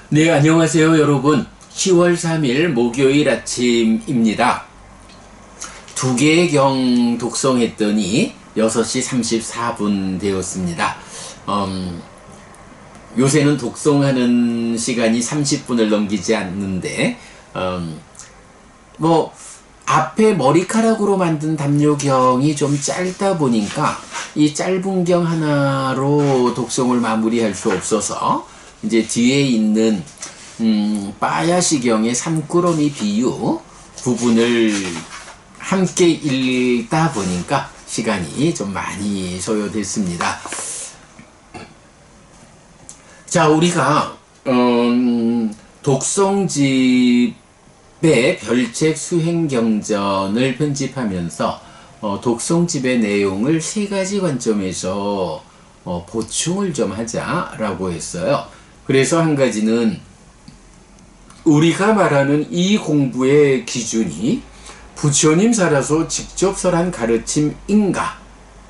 네, 안녕하세요, 여러분. 10월 3일 목요일 아침입니다. 두 개의 경 독송했더니 6시 34분 되었습니다. 요새는 독송하는 시간이 30분을 넘기지 않는데, 앞에 머리카락으로 만든 담요경이 좀 짧다 보니까 이 짧은 경 하나로 독송을 마무리할 수 없어서 이제 뒤에 있는 빠야시경의 삼꾸러미 비유 부분을 함께 읽다 보니까 시간이 좀 많이 소요됐습니다. 자, 우리가 독송집의 별책 수행경전을 편집하면서 독송집의 내용을 세 가지 관점에서 보충을 좀 하자라고 했어요. 그래서 한 가지는 우리가 말하는 이 공부의 기준이 부처님 살아서 직접 설한 가르침인가?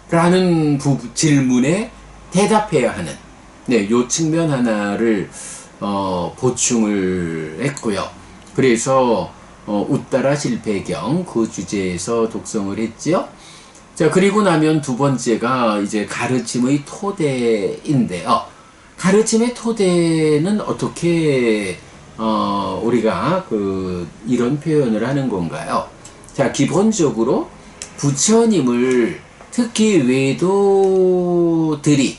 라는 질문에 대답해야 하는 요 측면 하나를 보충을 했고요. 그래서 우따라 실패경 그 주제에서 독송을 했죠. 자, 그리고 나면 두 번째가 이제 가르침의 토대인데요. 가르침의 토대는 어떻게 우리가 이런 표현을 하는 건가요? 자, 기본적으로 부처님을 특히 외도들이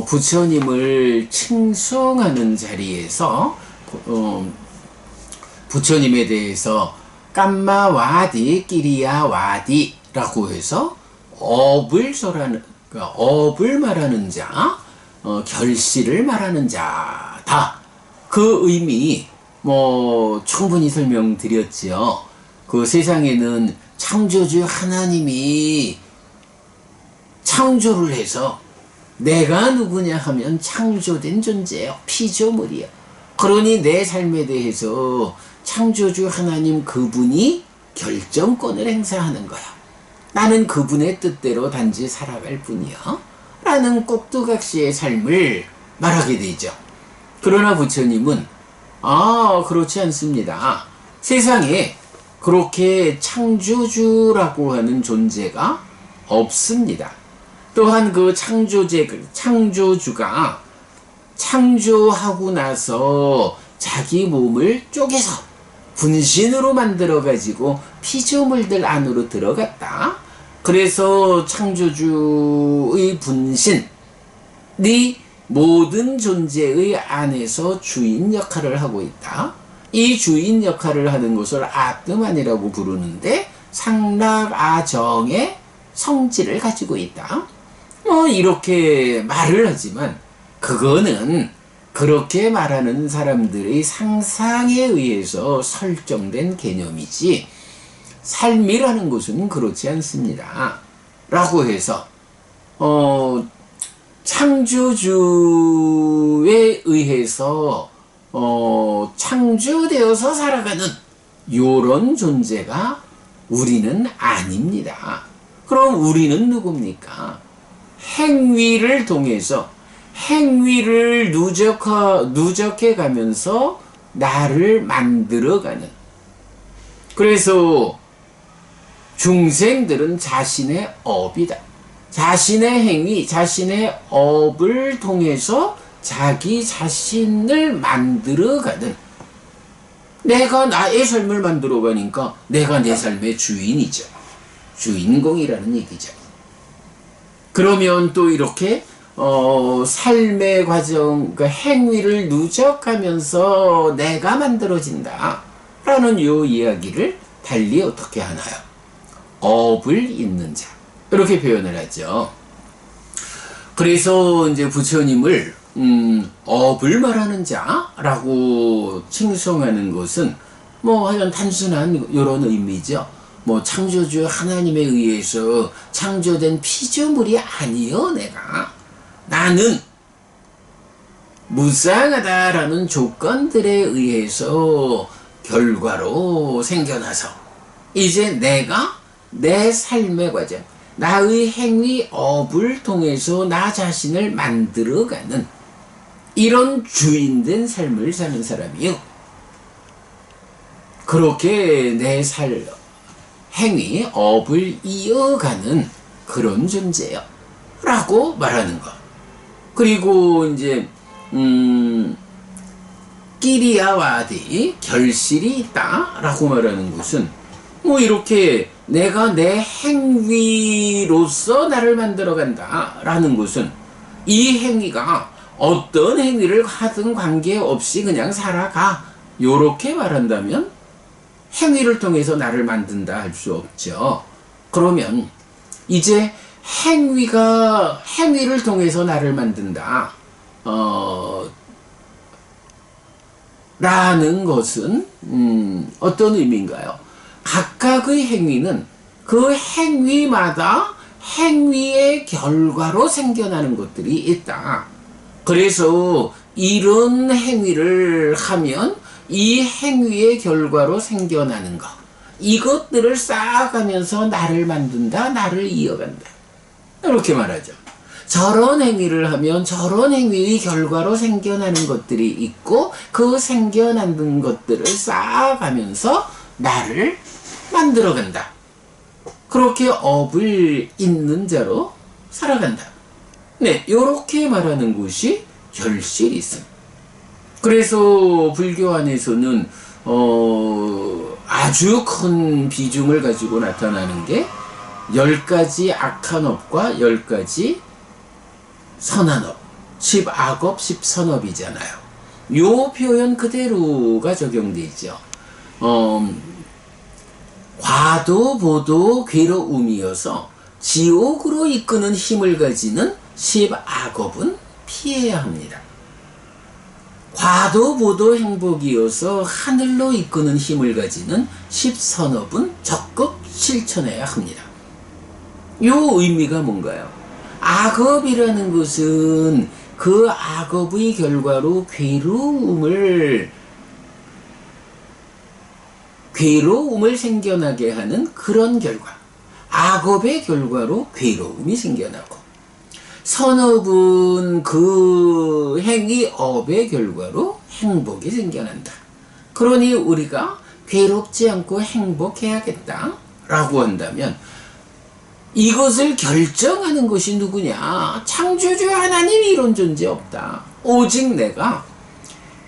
부처님을 칭송하는 자리에서 부처님에 대해서 깜마와디 끼리야와디라고 해서 업을 말하는 자, 결실을 말하는 자다. 그 의미 충분히 설명드렸지요. 그 세상에는 창조주 하나님이 창조를 해서 내가 누구냐 하면 창조된 존재예요. 피조물이에요. 그러니 내 삶에 대해서 창조주 하나님 그분이 결정권을 행사하는 거야. 나는 그분의 뜻대로 단지 살아갈 뿐이야. 라는 꼭두각시의 삶을 말하게 되죠. 그러나 부처님은 그렇지 않습니다. 세상에 그렇게 창조주라고 하는 존재가 없습니다. 또한 그 창조주가 창조하고 나서 자기 몸을 쪼개서 분신으로 만들어 가지고 피조물들 안으로 들어갔다. 그래서 창조주의 분신이 모든 존재의 안에서 주인 역할을 하고 있다. 이 주인 역할을 하는 것을 아뜨만이라고 부르는데 상납아정의 성질을 가지고 있다. 이렇게 말을 하지만 그거는 그렇게 말하는 사람들의 상상에 의해서 설정된 개념이지 삶이라는 것은 그렇지 않습니다. 라고 해서 창조주에 의해서 창조되어서 살아가는 요런 존재가 우리는 아닙니다. 그럼 우리는 누굽니까? 행위를 통해서 행위를 누적해 가면서 나를 만들어가는, 그래서 중생들은 자신의 업이다. 자신의 행위, 자신의 업을 통해서 자기 자신을 만들어가는, 내가 나의 삶을 만들어가니까 내가 내 삶의 주인이죠. 주인공이라는 얘기죠. 그러면 또 이렇게 삶의 과정, 행위를 누적하면서 내가 만들어진다 라는 요 이야기를 달리 어떻게 하나요? 업을 잇는 자, 이렇게 표현을 하죠. 그래서 이제 부처님을 업을 말하는 자라고 칭송하는 것은 하여간 단순한 이런 의미죠. 창조주 하나님에 의해서 창조된 피조물이 아니요, 나는 무상하다라는 조건들에 의해서 결과로 생겨나서 이제 내가 내 삶의 과정, 나의 행위 업을 통해서 나 자신을 만들어가는 이런 주인된 삶을 사는 사람이요. 그렇게 내 행위, 업을 이어가는 그런 존재요. 라고 말하는 것. 그리고 이제, 끼리야와디, 결실이 있다. 라고 말하는 것은, 뭐 이렇게 내가 내 행위로서 나를 만들어 간다. 라는 것은, 이 행위가 어떤 행위를 하든 관계없이 그냥 살아가. 요렇게 말한다면, 행위를 통해서 나를 만든다 할 수 없죠. 그러면 이제 행위를 통해서 나를 만든다 라는 것은 어떤 의미인가요? 각각의 행위는 그 행위마다 행위의 결과로 생겨나는 것들이 있다. 그래서 이런 행위를 하면 이 행위의 결과로 생겨나는 것, 이것들을 쌓아가면서 나를 만든다, 나를 이어간다. 이렇게 말하죠. 저런 행위를 하면 저런 행위의 결과로 생겨나는 것들이 있고 그 생겨나는 것들을 쌓아가면서 나를 만들어간다. 그렇게 업을 잇는 자로 살아간다. 네, 이렇게 말하는 것이 결실이 있습니다. 그래서 불교 안에서는 아주 큰 비중을 가지고 나타나는 게 10가지 악한 업과 10가지 선한 업, 10악업, 10선업이잖아요. 요 표현 그대로가 적용되죠. 과도, 보도, 괴로움이어서 지옥으로 이끄는 힘을 가지는 10악업은 피해야 합니다. 과도, 보도, 행복이어서 하늘로 이끄는 힘을 가지는 10선업은 적극 실천해야 합니다. 요 의미가 뭔가요? 악업이라는 것은 그 악업의 결과로 괴로움을 생겨나게 하는 그런 결과. 악업의 결과로 괴로움이 생겨나고, 선업은 그 행위업의 결과로 행복이 생겨난다. 그러니 우리가 괴롭지 않고 행복해야겠다 라고 한다면 이것을 결정하는 것이 누구냐? 창조주 하나님, 이런 존재 없다. 오직 내가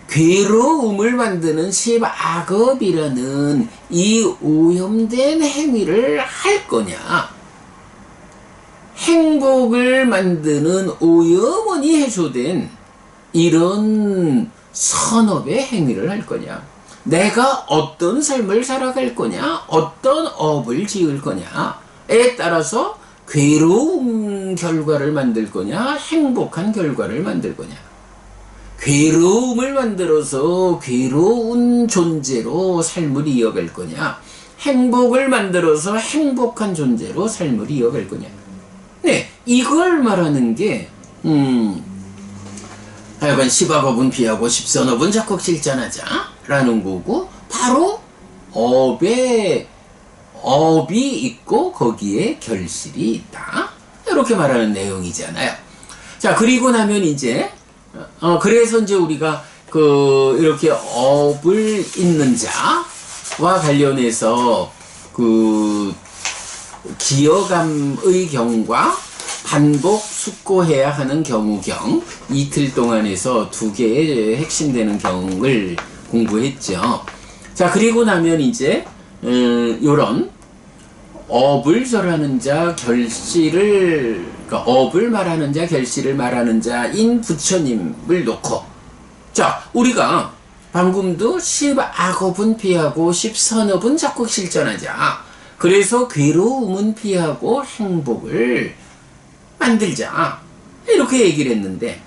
괴로움을 만드는 10악업이라는 이 오염된 행위를 할 거냐, 행복을 만드는 오염원이 해소된 이런 선업의 행위를 할 거냐, 내가 어떤 삶을 살아갈 거냐, 어떤 업을 지을 거냐에 따라서 괴로운 결과를 만들 거냐, 행복한 결과를 만들 거냐. 괴로움을 만들어서 괴로운 존재로 삶을 이어갈 거냐, 행복을 만들어서 행복한 존재로 삶을 이어갈 거냐. 네, 이걸 말하는 게 하여간 10악업은 피하고 10선업은 적극 실천하자 라는 거고, 바로 업이 있고 거기에 결실이 있다, 이렇게 말하는 내용이잖아요. 자, 그리고 나면 이제 그래서 이제 우리가 이렇게 업을 잇는 자와 관련해서 기어감의 경과 반복 숙고해야 하는 경우경, 이틀 동안에서 2개의 핵심되는 경을 공부했죠. 자, 그리고 나면 이제 요런 업을 절하는 자, 그러니까 업을 말하는 자, 결실을 말하는 자인 부처님을 놓고, 자, 우리가 방금도 10악업은 피하고 10선업은 적극 실천하자, 그래서 괴로움은 피하고 행복을 만들자, 이렇게 얘기를 했는데,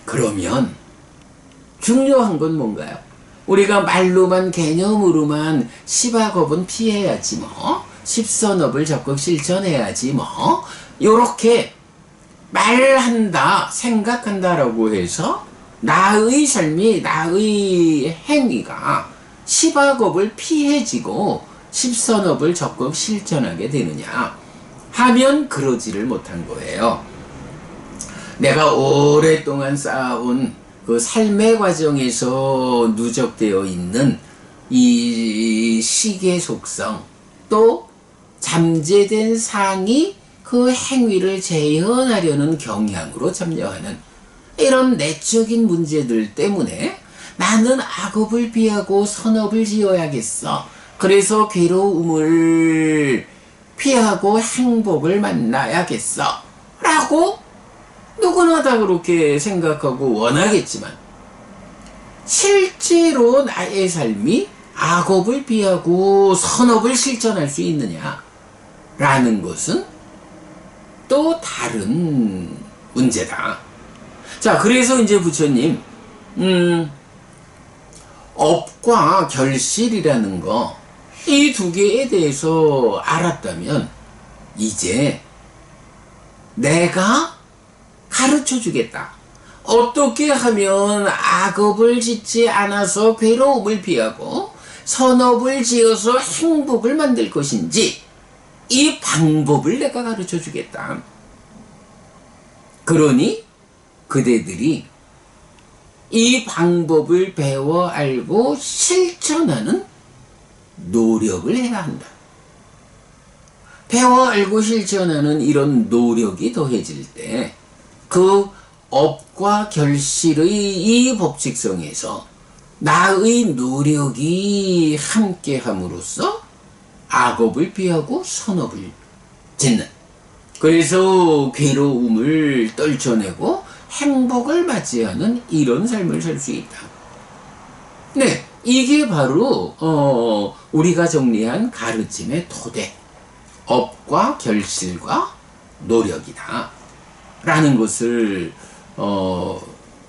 그러면 중요한 건 뭔가요? 우리가 말로만, 개념으로만 10악업은 피해야지 뭐, 10선업을 적극 실천해야지 뭐, 요렇게 말한다, 생각한다라고 해서 나의 삶이, 나의 행위가 10악업을 피해지고 10선업을 적극 실천하게 되느냐 하면 그러지를 못한 거예요. 내가 오랫동안 쌓아온 그 삶의 과정에서 누적되어 있는 이 식의 속성, 또 잠재된 상이 그 행위를 재현하려는 경향으로 참여하는 이런 내적인 문제들 때문에 나는 악업을 피하고 선업을 지어야겠어. 그래서 괴로움을 피하고 행복을 만나야겠어. 라고 누구나 다 그렇게 생각하고 원하겠지만 실제로 나의 삶이 악업을 피하고 선업을 실천할 수 있느냐? 라는 것은 또 다른 문제다. 자, 그래서 이제 부처님, 업과 결실이라는 거, 이 두 개에 대해서 알았다면, 이제 내가 가르쳐 주겠다. 어떻게 하면 악업을 짓지 않아서 괴로움을 피하고 선업을 지어서 행복을 만들 것인지 이 방법을 내가 가르쳐 주겠다. 그러니 그대들이 이 방법을 배워 알고 실천하는 노력을 해야 한다. 배워 알고 실천하는 이런 노력이 더해질 때 그 업과 결실의 이 법칙성에서 나의 노력이 함께함으로써 악업을 피하고 선업을 짓는, 그래서 괴로움을 떨쳐내고 행복을 맞이하는 이런 삶을 살 수 있다. 네, 이게 바로 우리가 정리한 가르침의 토대, 업과 결실과 노력이다 라는 것을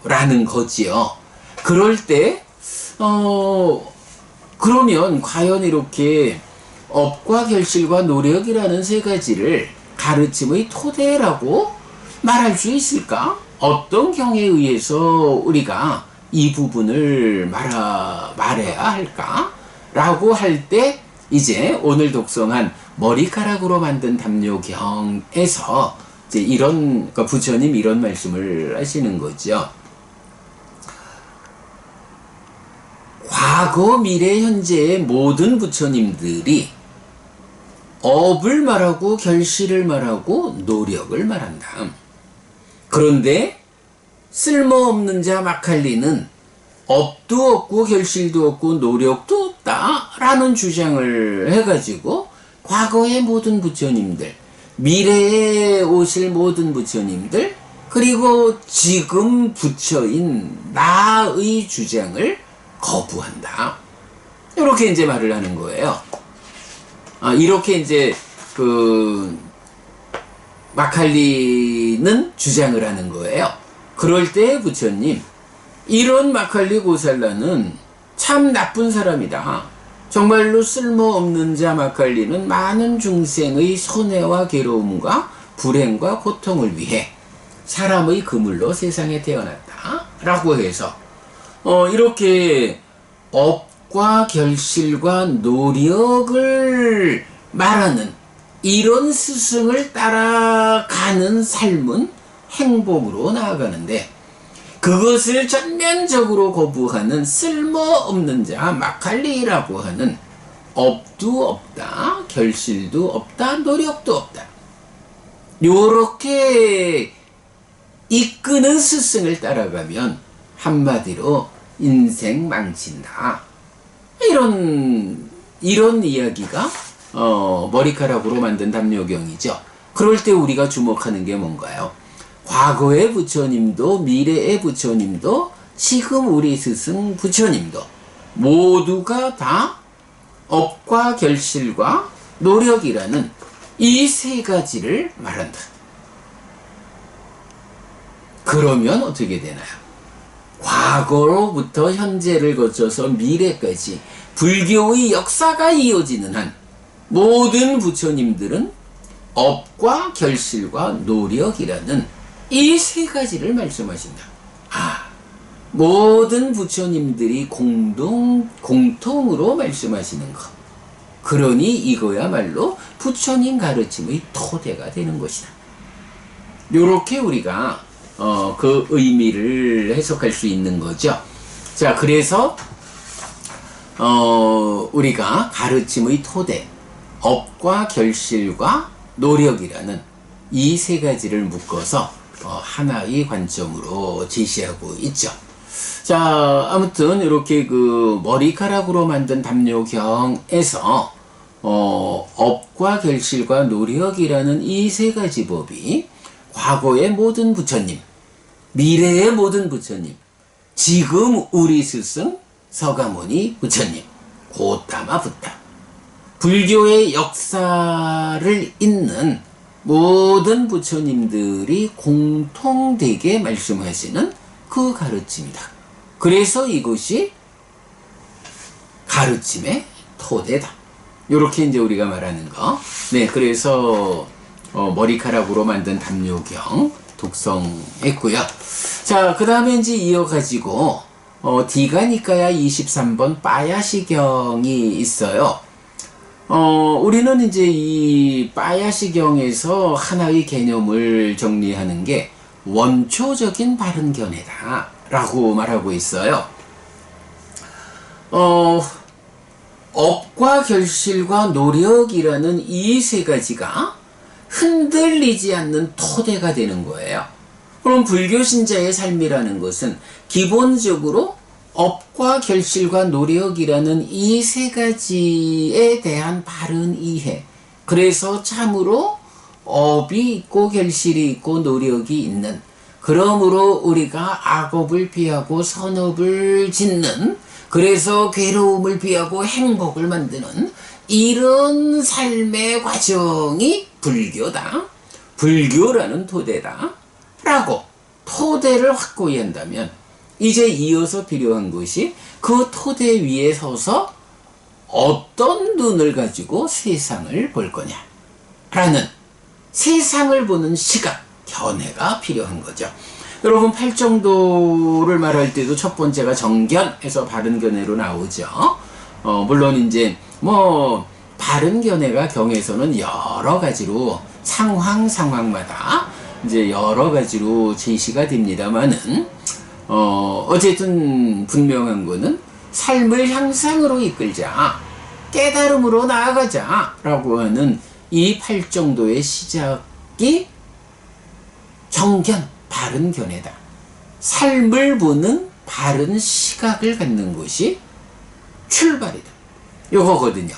라는 거지요. 그럴 때 그러면 과연 이렇게 업과 결실과 노력이라는 세 가지를 가르침의 토대라고 말할 수 있을까? 어떤 경에 의해서 우리가 이 부분을 말해야 할까? 라고 할 때 이제 오늘 독성한 머리카락으로 만든 담요경에서 이제 그러니까 부처님 이런 말씀을 하시는 거죠. 과거, 미래, 현재의 모든 부처님들이 업을 말하고 결실을 말하고 노력을 말한다. 그런데 쓸모없는 자 마칼리는 업도 없고 결실도 없고 노력도 없다라는 주장을 해가지고 과거의 모든 부처님들, 미래에 오실 모든 부처님들, 그리고 지금 부처인 나의 주장을 거부한다. 이렇게 이제 말을 하는 거예요. 이렇게 이제 마칼리는 주장을 하는 거예요. 그럴 때 부처님, 이런 마칼리 고살라는 참 나쁜 사람이다. 정말로 쓸모없는 자 마칼리는 많은 중생의 손해와 괴로움과 불행과 고통을 위해 사람의 그물로 세상에 태어났다 라고 해서 이렇게 업과 결실과 노력을 말하는 이런 스승을 따라가는 삶은 행복으로 나아가는데, 그것을 전면적으로 거부하는 쓸모없는 자 마칼리라고 하는 업도 없다, 결실도 없다, 노력도 없다, 요렇게 이끄는 스승을 따라가면 한마디로 인생 망친다. 이런 이야기가 머리카락으로 만든 담요경이죠. 그럴 때 우리가 주목하는 게 뭔가요? 과거의 부처님도 미래의 부처님도 지금 우리 스승 부처님도 모두가 다 업과 결실과 노력이라는 이 세 가지를 말한다. 그러면 어떻게 되나요? 과거로부터 현재를 거쳐서 미래까지 불교의 역사가 이어지는 한 모든 부처님들은 업과 결실과 노력이라는 이 세 가지를 말씀하신다. 모든 부처님들이 공통으로 말씀하시는 것. 그러니 이거야말로 부처님 가르침의 토대가 되는 것이다. 요렇게 우리가 그 의미를 해석할 수 있는 거죠. 자, 그래서 우리가 가르침의 토대, 업과 결실과 노력이라는 이 세 가지를 묶어서 하나의 관점으로 제시하고 있죠. 자, 아무튼 이렇게 그 머리카락으로 만든 담요경에서 업과 결실과 노력이라는 이 세 가지 법이 과거의 모든 부처님, 미래의 모든 부처님, 지금 우리 스승 서가모니 부처님, 고타마 부타, 불교의 역사를 잇는 모든 부처님들이 공통되게 말씀하시는 그 가르침이다. 그래서 이것이 가르침의 토대다. 요렇게 이제 우리가 말하는 거. 네, 그래서 머리카락으로 만든 담요경 독성했고요. 자, 그 다음에 이제 이어가지고 디가니까야 23번 빠야시경이 있어요. 우리는 이제 이 빠야시경에서 하나의 개념을 정리하는 게 원초적인 바른견해다 라고 말하고 있어요. 업과 결실과 노력이라는 이 세 가지가 흔들리지 않는 토대가 되는 거예요. 그럼 불교 신자의 삶이라는 것은 기본적으로 업과 결실과 노력이라는 이 세 가지에 대한 바른 이해, 그래서 참으로 업이 있고 결실이 있고 노력이 있는, 그러므로 우리가 악업을 피하고 선업을 짓는, 그래서 괴로움을 피하고 행복을 만드는 이런 삶의 과정이 불교다, 불교라는 토대다 라고 토대를 확고히 한다면, 이제 이어서 필요한 것이 그 토대 위에 서서 어떤 눈을 가지고 세상을 볼 거냐 라는 세상을 보는 시각, 견해가 필요한 거죠. 여러분, 팔정도를 말할 때도 첫 번째가 정견에서 바른견해로 나오죠. 물론 이제 바른견해가 경에서는 여러 가지로 상황마다 이제 여러 가지로 제시가 됩니다만은 어쨌든 분명한 거는 삶을 향상으로 이끌자, 깨달음으로 나아가자 라고 하는 이 팔정도의 시작이 정견, 바른 견해다. 삶을 보는 바른 시각을 갖는 것이 출발이다. 요거거든요.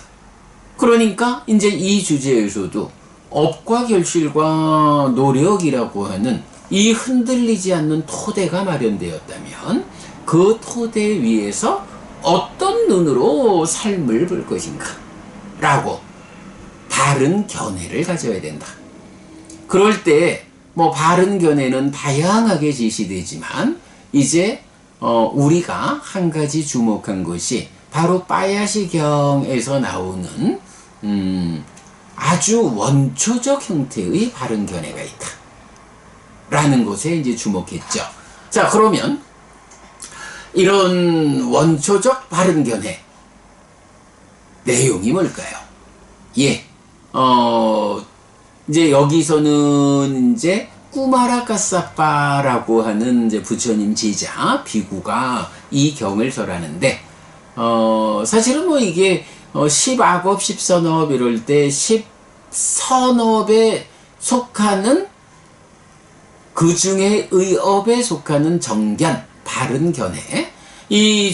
그러니까 이제 이 주제에서도 업과 결실과 노력이라고 하는 이 흔들리지 않는 토대가 마련되었다면 그 토대 위에서 어떤 눈으로 삶을 볼 것인가 라고 바른 견해를 가져야 된다. 그럴 때 바른 견해는 다양하게 제시되지만 이제 우리가 한 가지 주목한 것이 바로 빠야시경에서 나오는 아주 원초적 형태의 바른 견해가 있다 라는 것에 이제 주목했죠. 자, 그러면 이런 원초적 바른 견해 내용이 뭘까요? 예, 이제 여기서는 이제 꾸마라카사빠라고 하는 이제 부처님 제자 비구가 이 경을 설하는데, 사실은 이게 10악업, 10선업 이럴 때 10선업에 속하는 그 중에 의업에 속하는 정견, 바른 견해, 이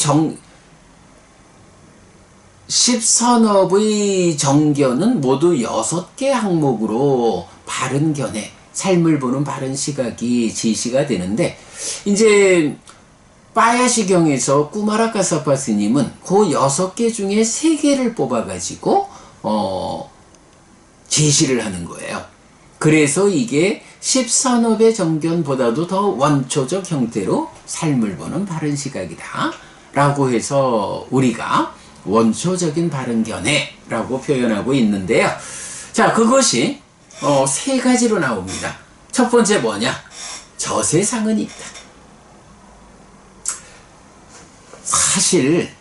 10선업의 정견은 모두 6개 항목으로 바른 견해, 삶을 보는 바른 시각이 제시가 되는데, 이제 빠야시경에서 꾸마라카사파 스님은 그 6개 중에 3개를 뽑아가지고 제시를 하는 거예요. 그래서 이게 10선업의 정견보다도 더 원초적 형태로 삶을 보는 바른 시각이다 라고 해서 우리가 원초적인 바른 견해라고 표현하고 있는데요. 자, 그것이 3가지로 나옵니다. 첫 번째 뭐냐? 저 세상은 있다. 사실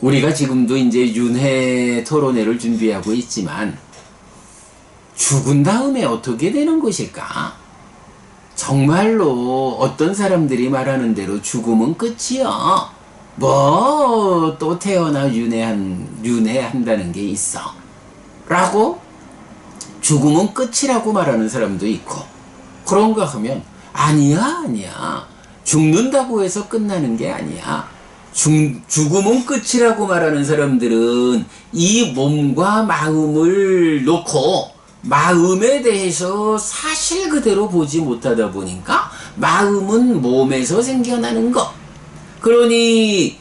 우리가 지금도 이제 윤회 토론회를 준비하고 있지만 죽은 다음에 어떻게 되는 것일까? 저 정말로 어떤 사람들이 말하는 대로 죽음은 끝이야. 뭐 또 태어나 윤회한다는 게 있어. 라고 죽음은 끝이라고 말하는 사람도 있고, 그런가 하면 아니야. 죽는다고 해서 끝나는 게 아니야. 죽음은 끝이라고 말하는 사람들은 이 몸과 마음을 놓고 마음에 대해서 사실 그대로 보지 못하다 보니까 마음은 몸에서 생겨나는 것. 그러니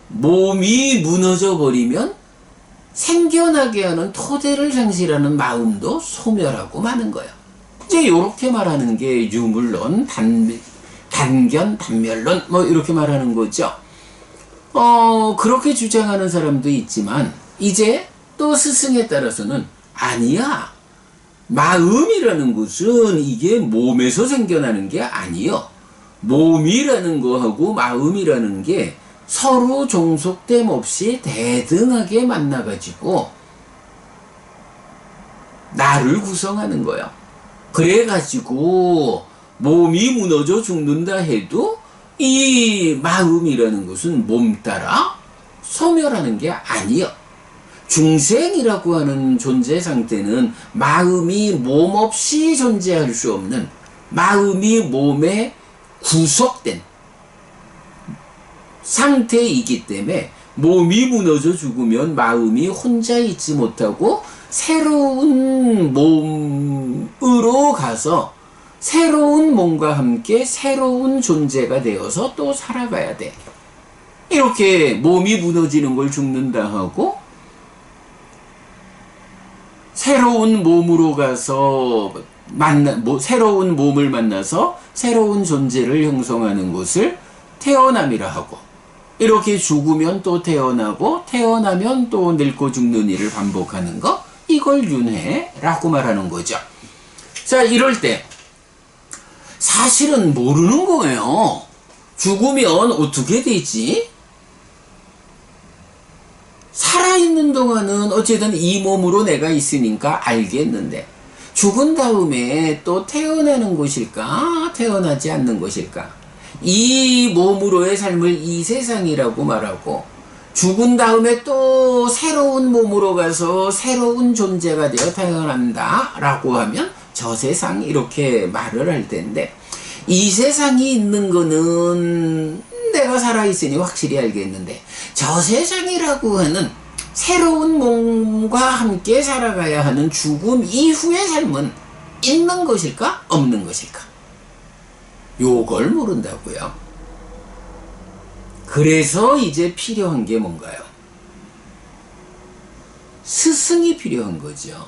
몸이 무너져 버리면 생겨나게 하는 토대를 상실하는 마음도 소멸하고 마는 거예요. 이제 이렇게 말하는 게 유물론, 단견, 단멸론 뭐 이렇게 말하는 거죠. 그렇게 주장하는 사람도 있지만 이제 또 스승에 따라서는 아니야. 마음이라는 것은 이게 몸에서 생겨나는 게 아니요. 몸이라는 거하고 마음이라는 게 서로 종속됨 없이 대등하게 만나가지고 나를 구성하는 거야. 그래가지고 몸이 무너져 죽는다 해도 이 마음이라는 것은 몸 따라 소멸하는 게 아니요. 중생이라고 하는 존재 상태는 마음이 몸 없이 존재할 수 없는, 마음이 몸에 구속된 상태이기 때문에 몸이 무너져 죽으면 마음이 혼자 있지 못하고 새로운 몸으로 가서 새로운 몸과 함께 새로운 존재가 되어서 또 살아가야 돼. 이렇게 몸이 무너지는 걸 죽는다 하고 새로운 몸으로 가서 새로운 몸을 만나서 새로운 존재를 형성하는 것을 태어남이라 하고, 이렇게 죽으면 또 태어나고 태어나면 또 늙고 죽는 일을 반복하는 거, 이걸 윤회라고 말하는 거죠. 자, 이럴 때 사실은 모르는 거예요. 죽으면 어떻게 되지? 살아있는 동안은 어쨌든 이 몸으로 내가 있으니까 알겠는데, 죽은 다음에 또 태어나는 것일까? 태어나지 않는 것일까? 이 몸으로의 삶을 이 세상이라고 말하고, 죽은 다음에 또 새로운 몸으로 가서 새로운 존재가 되어 태어난다 라고 하면 저 세상, 이렇게 말을 할 텐데, 이 세상이 있는 거는 내가 살아있으니 확실히 알겠는데, 저 세상이라고 하는 새로운 몸과 함께 살아가야 하는 죽음 이후의 삶은 있는 것일까? 없는 것일까? 요걸 모른다고요. 그래서 이제 필요한 게 뭔가요? 스승이 필요한 거죠.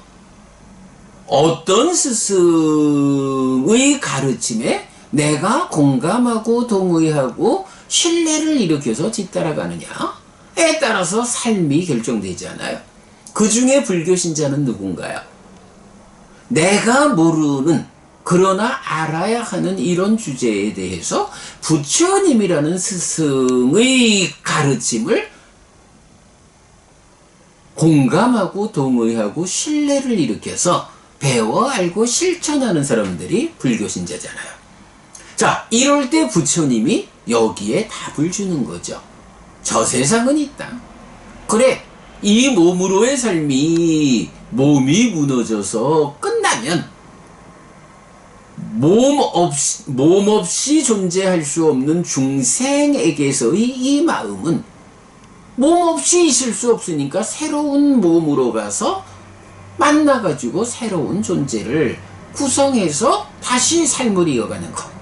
어떤 스승의 가르침에 내가 공감하고 동의하고 신뢰를 일으켜서 뒤따라가느냐에 따라서 삶이 결정되잖아요. 그 중에 불교 신자는 누군가요? 내가 모르는, 그러나 알아야 하는 이런 주제에 대해서 부처님이라는 스승의 가르침을 공감하고 동의하고 신뢰를 일으켜서 배워 알고 실천하는 사람들이 불교 신자잖아요. 자, 이럴 때 부처님이 여기에 답을 주는 거죠. 저 세상은 있다. 그래, 이 몸으로의 삶이 몸이 무너져서 끝나면 몸 없이 존재할 수 없는 중생에게서의 이 마음은 몸 없이 있을 수 없으니까 새로운 몸으로 가서 만나가지고 새로운 존재를 구성해서 다시 삶을 이어가는 것.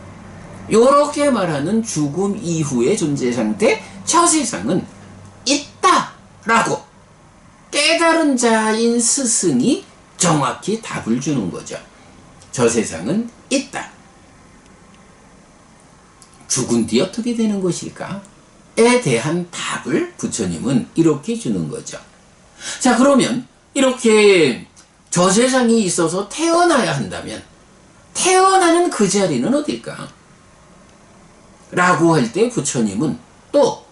요렇게 말하는 죽음 이후의 존재 상태, 저 세상은 있다라고 깨달은 자인 스승이 정확히 답을 주는 거죠. 저 세상은 있다. 죽은 뒤 어떻게 되는 것일까? 에 대한 답을 부처님은 이렇게 주는 거죠. 자, 그러면 이렇게 저 세상이 있어서 태어나야 한다면 태어나는 그 자리는 어딜까? 라고 할 때 부처님은 또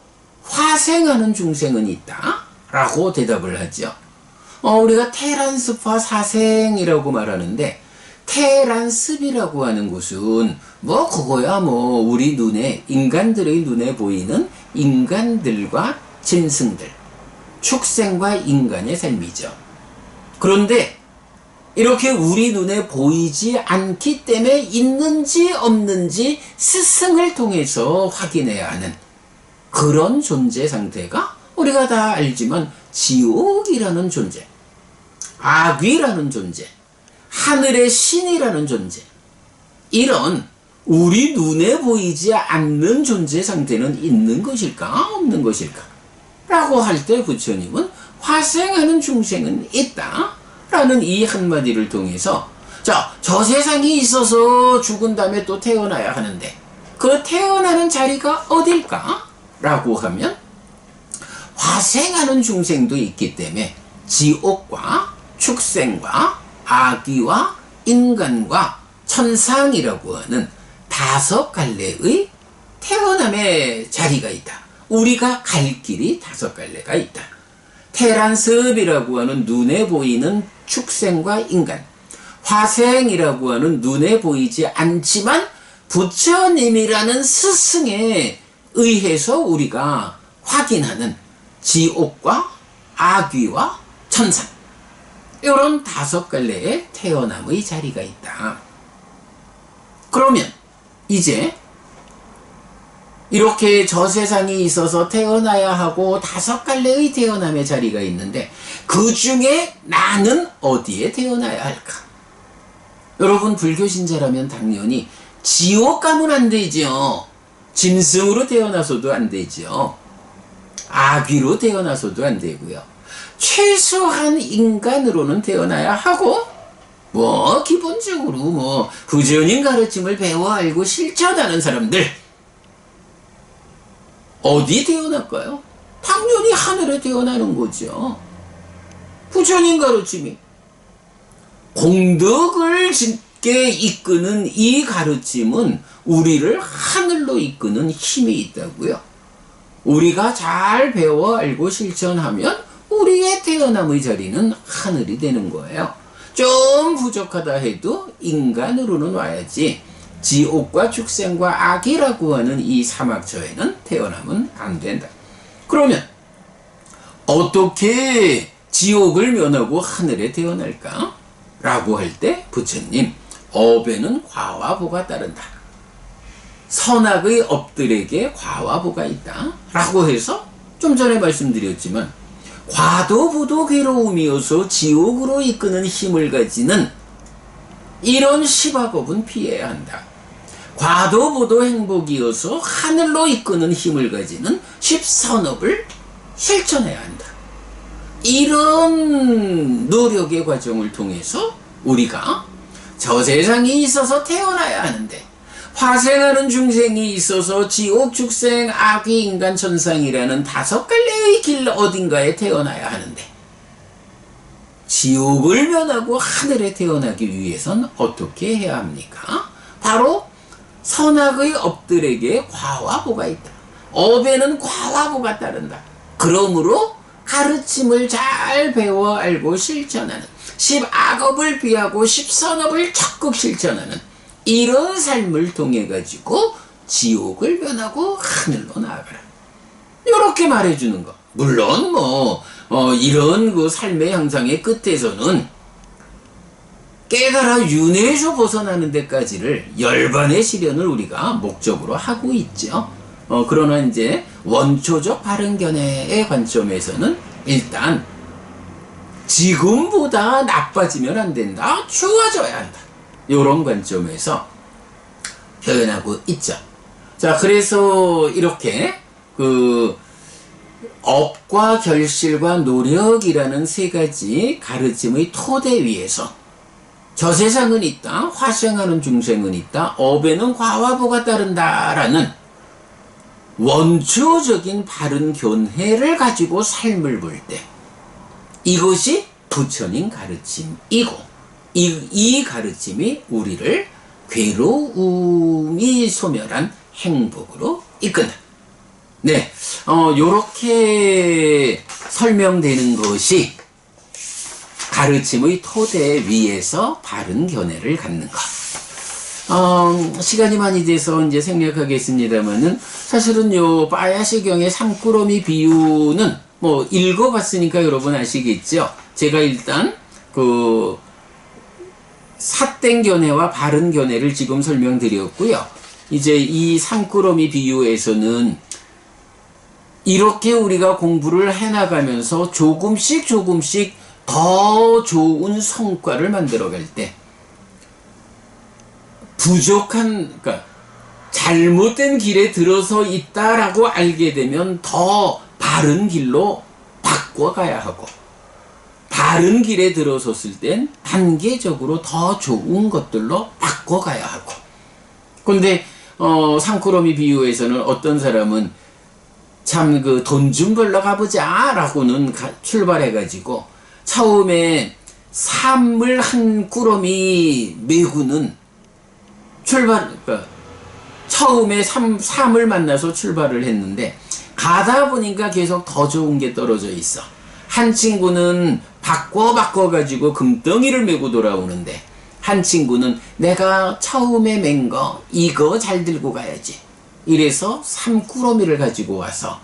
화생하는 중생은 있다 라고 대답을 하죠. 우리가 테란스파 사생이라고 말하는데, 테란습이라고 하는 것은 뭐 그거야 뭐 우리 눈에 인간들의 눈에 보이는 인간들과 짐승들, 축생과 인간의 삶이죠. 그런데 이렇게 우리 눈에 보이지 않기 때문에 있는지 없는지 스승을 통해서 확인해야 하는 그런 존재 상태가 우리가 다 알지만 지옥이라는 존재, 악귀라는 존재, 하늘의 신이라는 존재, 이런 우리 눈에 보이지 않는 존재 상태는 있는 것일까 없는 것일까 라고 할 때 부처님은 화생하는 중생은 있다 라는 이 한마디를 통해서 자, 저 세상이 있어서 죽은 다음에 또 태어나야 하는데 그 태어나는 자리가 어딜까? 라고 하면 화생하는 중생도 있기 때문에 지옥과 축생과 아귀와 인간과 천상이라고 하는 5갈래의 태어남의 자리가 있다. 우리가 갈 길이 5갈래가 있다. 테란습이라고 하는 눈에 보이는 축생과 인간, 화생이라고 하는 눈에 보이지 않지만 부처님이라는 스승에 의해서 우리가 확인하는 지옥과 아귀와 천상, 이런 5갈래의 태어남의 자리가 있다. 그러면 이제 이렇게 저 세상이 있어서 태어나야 하고 5갈래의 태어남의 자리가 있는데 그 중에 나는 어디에 태어나야 할까? 여러분 불교 신자라면 당연히 지옥 가면 안 되죠. 짐승으로 태어나서도 안 되죠. 아귀로 태어나서도 안 되고요. 최소한 인간으로는 태어나야 하고 뭐 기본적으로 뭐 부처님 가르침을 배워 알고 실천하는 사람들 어디 태어날까요? 당연히 하늘에 태어나는 거죠. 부처님 가르침이 공덕을 짓게 이끄는 이 가르침은 우리를 하늘로 이끄는 힘이 있다고요. 우리가 잘 배워 알고 실천하면 우리의 태어남의 자리는 하늘이 되는 거예요. 좀 부족하다 해도 인간으로는 와야지 지옥과 축생과 악이라고 하는 이 사막처에는 태어나면 안 된다. 그러면 어떻게 지옥을 면하고 하늘에 태어날까? 라고 할 때 부처님 업에는 과와 보가 따른다. 선악의 업들에게 과와 보가 있다. 라고 해서 좀 전에 말씀드렸지만 과도 보도 괴로움이어서 지옥으로 이끄는 힘을 가지는 이런 십악업은 피해야 한다. 과도 보도 행복이어서 하늘로 이끄는 힘을 가지는 십선업을 실천해야 한다. 이런 노력의 과정을 통해서 우리가 저 세상이 있어서 태어나야 하는데 화생하는 중생이 있어서 지옥, 축생, 악귀, 인간, 천상이라는 5갈래의 길 어딘가에 태어나야 하는데 지옥을 면하고 하늘에 태어나기 위해선 어떻게 해야 합니까? 바로 선악의 업들에게 과와 보가 있다. 업에는 과와 보가 따른다. 그러므로 가르침을 잘 배워 알고 실천하는 십악업을 피하고 십선업을 적극 실천하는 이런 삶을 통해 가지고 지옥을 면하고 하늘로 나아가라. 이렇게 말해주는 거. 물론 이런 그 삶의 향상의 끝에서는 깨달아 윤회에서 벗어나는 데까지를 열반의 시련을 우리가 목적으로 하고 있죠. 그러나 이제 원초적 바른견해의 관점에서는 일단 지금보다 나빠지면 안 된다. 좋아져야 한다. 이런 관점에서 표현하고 있죠. 자, 그래서 이렇게 그 업과 결실과 노력이라는 3가지 가르침의 토대 위에서 저 세상은 있다, 화생하는 중생은 있다, 업에는 과와 보가 따른다라는 원초적인 바른 견해를 가지고 삶을 볼 때 이것이 부처님 가르침이고 이 가르침이 우리를 괴로움이 소멸한 행복으로 이끈다. 네, 요렇게 설명되는 것이 가르침의 토대 위에서 바른 견해를 갖는 것. 시간이 많이 돼서 이제 생략하겠습니다만은, 사실은 요 빠야시경의 삼꾸러미 비유는 뭐 읽어봤으니까 여러분 아시겠죠? 제가 일단 그 삿된 견해와 바른 견해를 지금 설명드렸고요. 이제 이 삼꾸러미 비유에서는 이렇게 우리가 공부를 해나가면서 조금씩 더 좋은 성과를 만들어갈 때, 그러니까 잘못된 길에 들어서 있다라고 알게 되면 더 바른 길로 바꿔가야 하고, 바른 길에 들어섰을 땐 단계적으로 더 좋은 것들로 바꿔가야 하고. 근데 산꾸러미 비유에서는 어떤 사람은 참 그 돈 좀 벌러 가보자 라고는 출발해가지고 처음에 삶을 한 꾸러미 메구는 그러니까 처음에 삶을 만나서 출발을 했는데, 가다 보니까 계속 더 좋은 게 떨어져 있어. 한 친구는 바꿔가지고 금덩이를 메고 돌아오는데, 한 친구는 내가 처음에 맨 거 이거 잘 들고 가야지, 이래서 삼꾸러미를 가지고 와서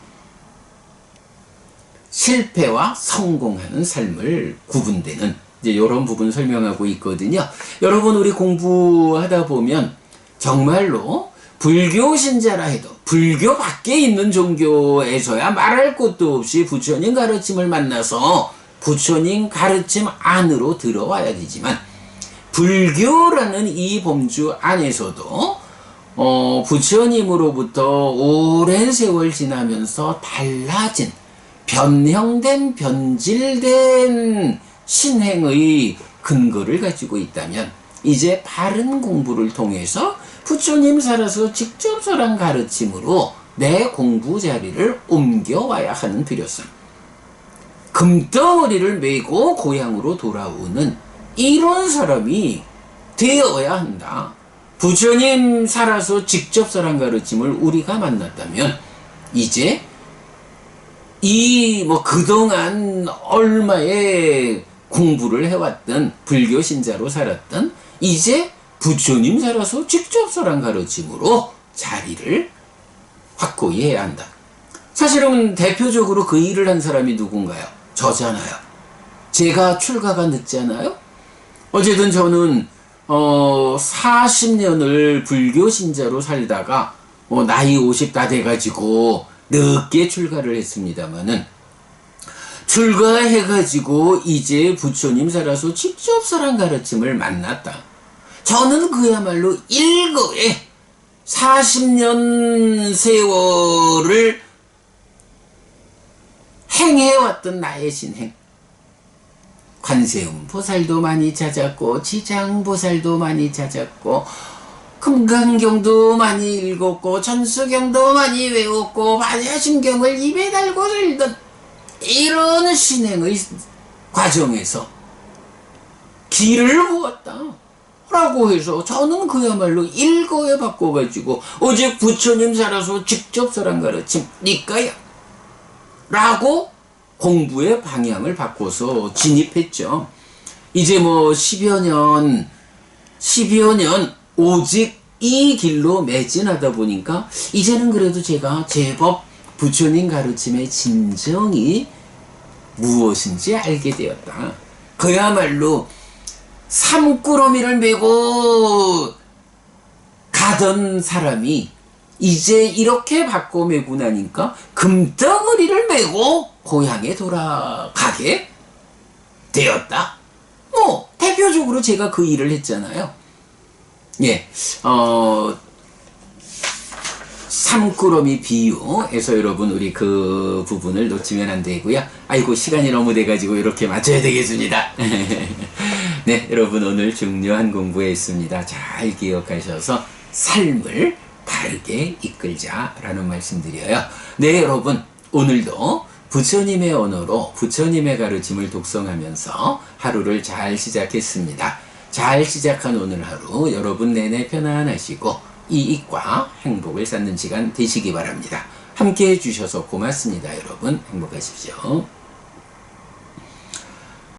실패와 성공하는 삶을 구분되는 이제 이런 부분 설명하고 있거든요. 여러분, 우리 공부하다 보면 정말로 불교 신자라 해도 불교 밖에 있는 종교에서야 말할 것도 없이 부처님 가르침을 만나서 부처님 가르침 안으로 들어와야 되지만, 불교라는 이 범주 안에서도 부처님으로부터 오랜 세월 지나면서 달라진, 변형된, 변질된 신행의 근거를 가지고 있다면, 이제 바른 공부를 통해서 부처님 살아서 직접 설한 가르침으로 내 공부 자리를 옮겨와야 하는 필요성, 금덩어리를 메고 고향으로 돌아오는 이런 사람이 되어야 한다. 부처님 살아서 직접 설한 가르침을 우리가 만났다면, 이제 그동안 얼마의 공부를 해왔던 불교 신자로 살았던, 이제 부처님 살아서 직접 설한 가르침으로 자리를 확고히 해야 한다. 사실은 대표적으로 그 일을 한 사람이 누군가요? 저잖아요. 제가 출가가 늦잖아요. 어쨌든 저는 40년을 불교 신자로 살다가 나이 50 다 돼가지고 늦게 출가를 했습니다마는, 출가해가지고 이제 부처님 살아서 직접 설한 가르침을 만났다. 저는 그야말로 일거에 40년 세월을 행해왔던 나의 신행, 관세음보살도 많이 찾았고 지장보살도 많이 찾았고 금강경도 많이 읽었고 전수경도 많이 외웠고 반야심경을 입에 달고 들던 이런 신행의 과정에서 길을 보았다 라고 해서, 저는 그야말로 일거에 바꿔가지고 오직 부처님 살아서 직접 설한 가르침 니까야 라고 공부의 방향을 바꿔서 진입했죠. 이제 10여 년 오직 이 길로 매진하다 보니까 이제는 그래도 제가 제법 부처님 가르침의 진정이 무엇인지 알게 되었다. 그야말로 삼꾸러미를 메고 가던 사람이 이제 이렇게 바꿔 메고 나니까 금덩어리를 메고 고향에 돌아가게 되었다. 대표적으로 제가 그 일을 했잖아요. 예, 삼꾸러미 비유에서 여러분 우리 그 부분을 놓치면 안 되고요. 아이고, 시간이 너무 돼가지고 이렇게 맞춰야 되겠습니다. 네, 여러분 오늘 중요한 공부했습니다. 잘 기억하셔서 삶을 바르게 이끌자라는 말씀드려요. 네, 여러분 오늘도 부처님의 언어로 부처님의 가르침을 독송하면서 하루를 잘 시작했습니다. 잘 시작한 오늘 하루 여러분 내내 편안하시고 이익과 행복을 쌓는 시간 되시기 바랍니다. 함께 해주셔서 고맙습니다. 여러분 행복하십시오.